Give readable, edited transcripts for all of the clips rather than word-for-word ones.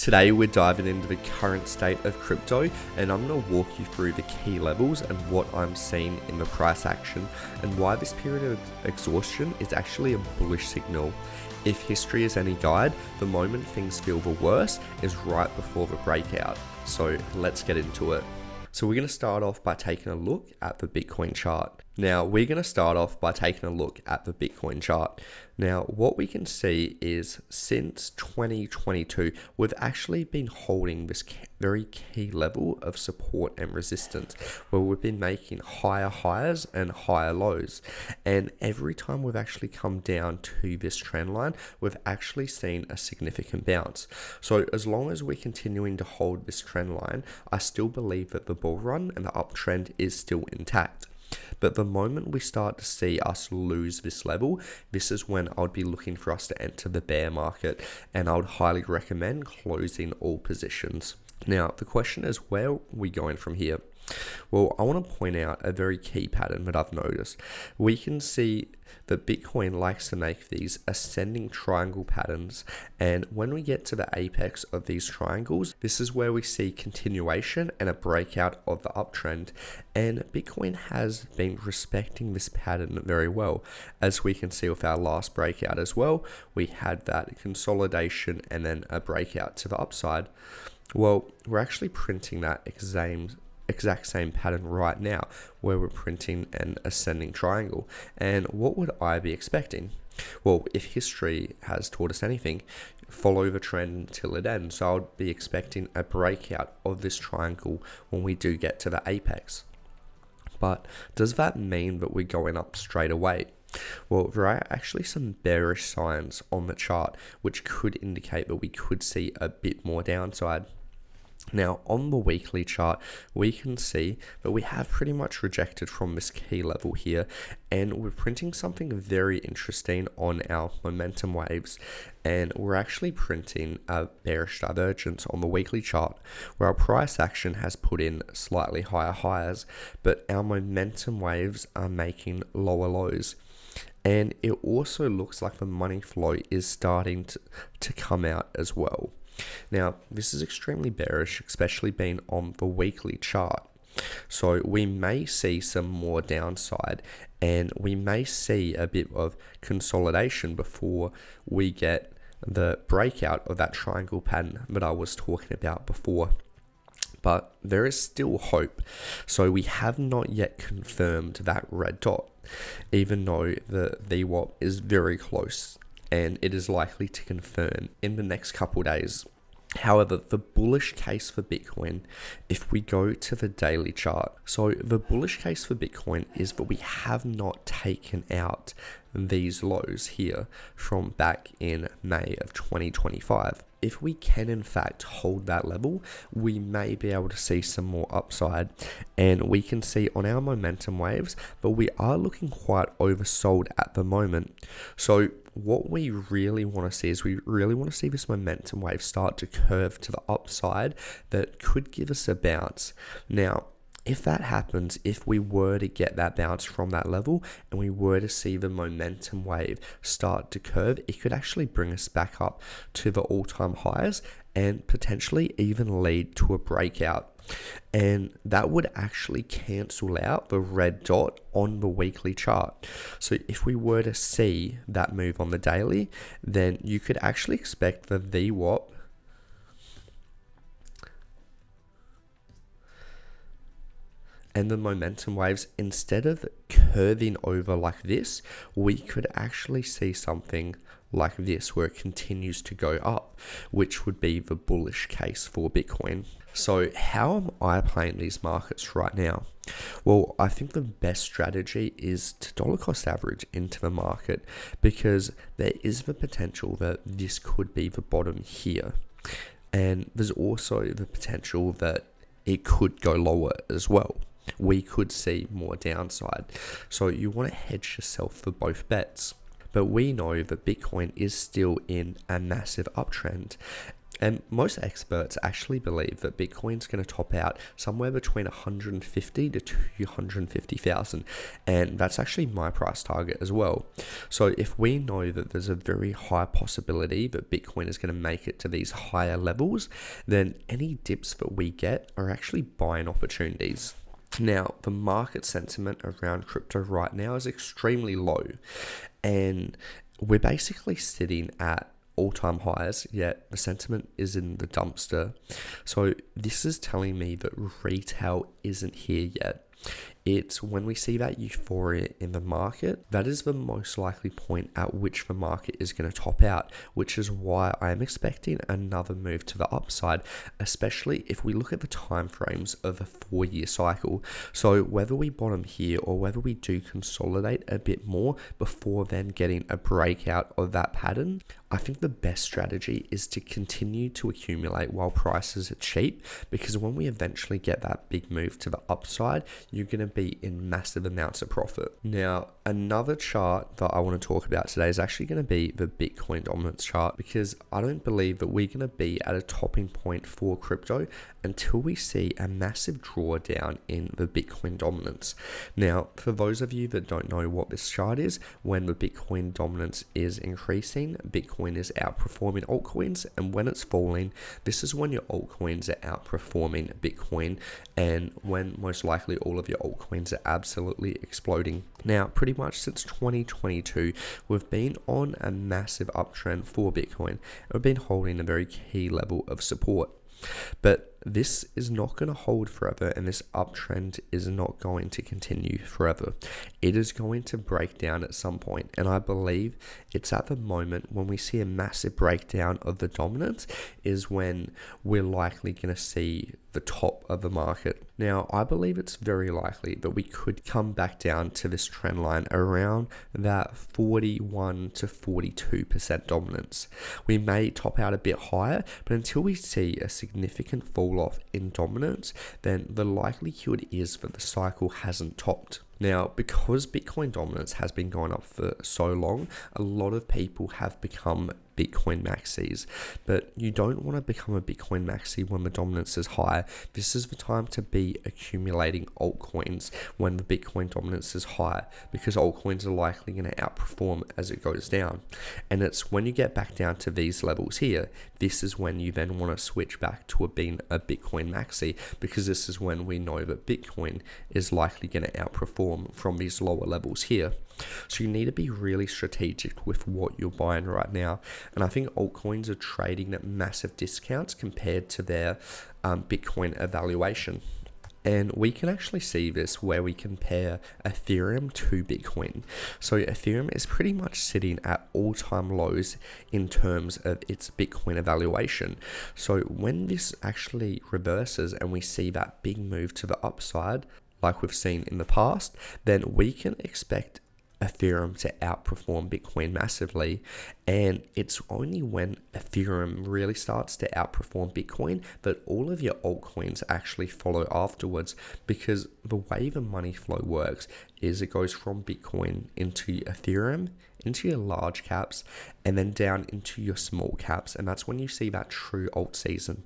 Today we're diving into the current state of crypto, and I'm going to walk you through the key levels and what I'm seeing in the price action and why this period of exhaustion is actually a bullish signal. If history is any guide, the moment things feel the worst is right before the breakout. So let's get into it. So we're going to start off by taking a look at the Bitcoin chart. Now what we can see is since 2022, we've actually been holding this very key level of support and resistance where we've been making higher highs and higher lows. And every time we've actually come down to this trend line, we've actually seen a significant bounce. So as long as we're continuing to hold this trend line, I still believe that the bull run and the uptrend is still intact. But the moment we start to see us lose this level, this is when I would be looking for us to enter the bear market, and I would highly recommend closing all positions. Now, the question is, where are we going from here? Well, I want to point out a very key pattern that I've noticed. We can see that Bitcoin likes to make these ascending triangle patterns, and when we get to the apex of these triangles, this is where we see continuation and a breakout of the uptrend. And Bitcoin has been respecting this pattern very well. As we can see with our last breakout as well, we had that consolidation and then a breakout to the upside. Well, we're actually printing that exact same pattern right now, where we're printing an ascending triangle. And what would I be expecting? Well, if history has taught us anything, follow the trend until it ends. So I would be expecting a breakout of this triangle when we do get to the apex. But does that mean that we're going up straight away? Well, there are actually some bearish signs on the chart which could indicate that we could see a bit more downside. Now, on the weekly chart, we can see that we have pretty much rejected from this key level here, and we're printing something very interesting on our momentum waves, and we're actually printing a bearish divergence on the weekly chart, where our price action has put in slightly higher highs, but our momentum waves are making lower lows. And it also looks like the money flow is starting to come out as well. Now, this is extremely bearish, especially being on the weekly chart. So we may see some more downside, and we may see a bit of consolidation before we get the breakout of that triangle pattern that I was talking about before. But there is still hope. So we have not yet confirmed that red dot, even though the VWAP is very close, and it is likely to confirm in the next couple days. However, the bullish case for Bitcoin, if we go to the daily chart, so the bullish case for Bitcoin is that we have not taken out these lows here from back in May of 2025. If we can in fact hold that level, we may be able to see some more upside, and we can see on our momentum waves, but we are looking quite oversold at the moment. So what we really want to see is we really want to see this momentum wave start to curve to the upside that could give us a bounce. Now, if that happens, if we were to get that bounce from that level and we were to see the momentum wave start to curve, it could actually bring us back up to the all-time highs and potentially even lead to a breakout. And that would actually cancel out the red dot on the weekly chart. So if we were to see that move on the daily, then you could actually expect the VWAP and the momentum waves, instead of curving over like this, we could actually see something like this where it continues to go up, which would be the bullish case for Bitcoin. So how am I playing these markets right now? Well, I think the best strategy is to dollar cost average into the market, because there is the potential that this could be the bottom here. And there's also the potential that it could go lower as well. We could see more downside. So you want to hedge yourself for both bets. But we know that Bitcoin is still in a massive uptrend. And most experts actually believe that Bitcoin's going to top out somewhere between 150 to 250,000, and that's actually my price target as well. So if we know that there's a very high possibility that Bitcoin is going to make it to these higher levels, then any dips that we get are actually buying opportunities. Now, the market sentiment around crypto right now is extremely low, and we're basically sitting at all-time highs, yet the sentiment is in the dumpster. So this is telling me that retail isn't here yet. It's when we see that euphoria in the market, that is the most likely point at which the market is going to top out, which is why I am expecting another move to the upside, especially if we look at the time frames of a 4-year cycle. So whether we bottom here or whether we do consolidate a bit more before then getting a breakout of that pattern, I think the best strategy is to continue to accumulate while prices are cheap, because when we eventually get that big move to the upside, you're going to be in massive amounts of profit. Now, another chart that I want to talk about today is actually going to be the Bitcoin dominance chart, because I don't believe that we're going to be at a topping point for crypto until we see a massive drawdown in the Bitcoin dominance. Now, for those of you that don't know what this chart is, when the Bitcoin dominance is increasing, Bitcoin is outperforming altcoins, and when it's falling, this is when your altcoins are outperforming Bitcoin, and when most likely all of your altcoins are absolutely exploding. Now, pretty much since 2022, we've been on a massive uptrend for Bitcoin. We've been holding a very key level of support. But this is not going to hold forever, and this uptrend is not going to continue forever. It is going to break down at some point, and I believe it's at the moment when we see a massive breakdown of the dominance is when we're likely going to see the top of the market. Now, I believe it's very likely that we could come back down to this trend line around that 41 to 42% dominance. We may top out a bit higher, but until we see a significant fall off in dominance, then the likelihood is that the cycle hasn't topped. Now, because Bitcoin dominance has been going up for so long, a lot of people have become Bitcoin maxis, but you don't want to become a Bitcoin maxi when the dominance is high. This is the time to be accumulating altcoins when the Bitcoin dominance is high, because altcoins are likely going to outperform as it goes down. And it's when you get back down to these levels here, this is when you then want to switch back to being a Bitcoin maxi, because this is when we know that Bitcoin is likely going to outperform from these lower levels here. So you need to be really strategic with what you're buying right now. And I think altcoins are trading at massive discounts compared to their Bitcoin evaluation. And we can actually see this where we compare Ethereum to Bitcoin. So Ethereum is pretty much sitting at all-time lows in terms of its Bitcoin evaluation. So when this actually reverses and we see that big move to the upside, like we've seen in the past, then we can expect Ethereum to outperform Bitcoin massively. And it's only when Ethereum really starts to outperform Bitcoin that all of your altcoins actually follow afterwards, because the way the money flow works is it goes from Bitcoin into Ethereum, into your large caps, and then down into your small caps. And that's when you see that true alt season.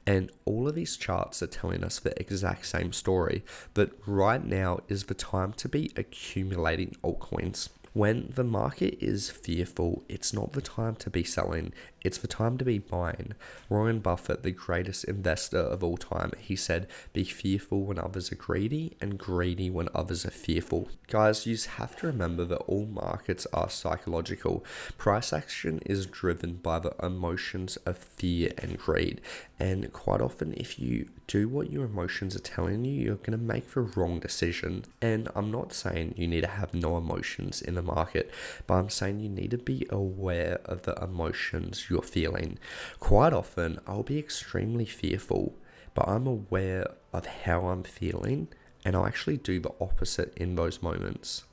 And all of these charts are telling us the exact same story, that right now is the time to be accumulating altcoins. When the market is fearful, it's not the time to be selling, it's the time to be buying. Warren Buffett, the greatest investor of all time, he said, "Be fearful when others are greedy, and greedy when others are fearful." Guys, you just have to remember that all markets are psychological. Price action is driven by the emotions of fear and greed. And quite often, if you do what your emotions are telling you, you're going to make the wrong decision. And I'm not saying you need to have no emotions in the market, but I'm saying you need to be aware of the emotions you're feeling. Quite often, I'll be extremely fearful, but I'm aware of how I'm feeling, and I'll actually do the opposite in those moments.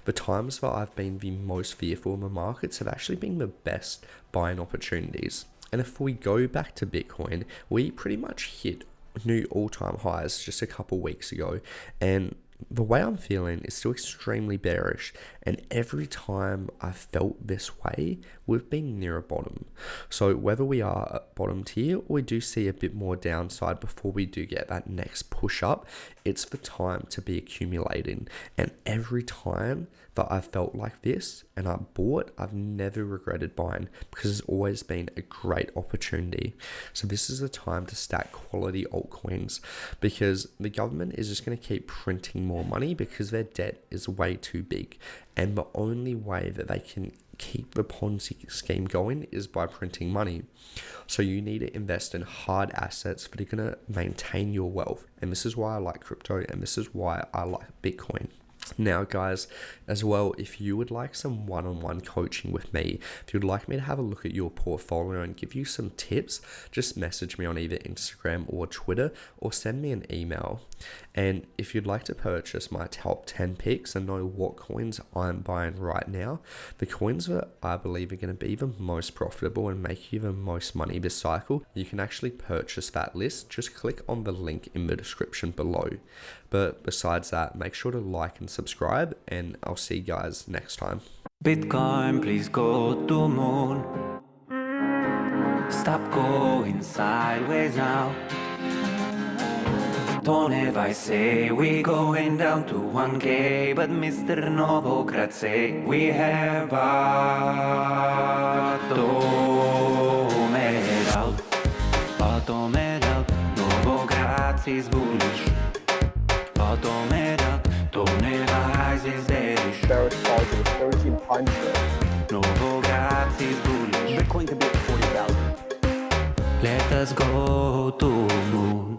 The times that I've been the most fearful in the markets have actually been the best buying opportunities. And if we go back to Bitcoin, we pretty much hit new all-time highs just a couple weeks ago, and the way I'm feeling is still extremely bearish, and every time I've felt this way, we've been near a bottom. So whether we are at bottom tier or we do see a bit more downside before we do get that next push up, it's the time to be accumulating. And every time that I've felt like this and I bought, I've never regretted buying because it's always been a great opportunity. So this is the time to stack quality altcoins, because the government is just going to keep printing more money because their debt is way too big. And the only way that they can keep the Ponzi scheme going is by printing money. So you need to invest in hard assets that are going to maintain your wealth. And this is why I like crypto, and this is why I like Bitcoin. Now, guys, as well, if you would like some one-on-one coaching with me, if you'd like me to have a look at your portfolio and give you some tips, just message me on either Instagram or Twitter, or send me an email. And if you'd like to purchase my top 10 picks and know what coins I'm buying right now, the coins that I believe are going to be the most profitable and make you the most money this cycle, you can actually purchase that list. Just click on the link in the description below. But besides that, make sure to like and subscribe, and I'll see you guys next time. Bitcoin, please go to moon. Stop going sideways now. Don't ever say we going down to 1K, but Mr. Novogratse, we have bottomed out. Bottomed out, Novogratz is bullish. Bottomed out, don't ever rise is bearish. Bearish fall to the 13 puncher. Novogratz is bullish. Bitcoin could be at 40,000. Let us go to moon.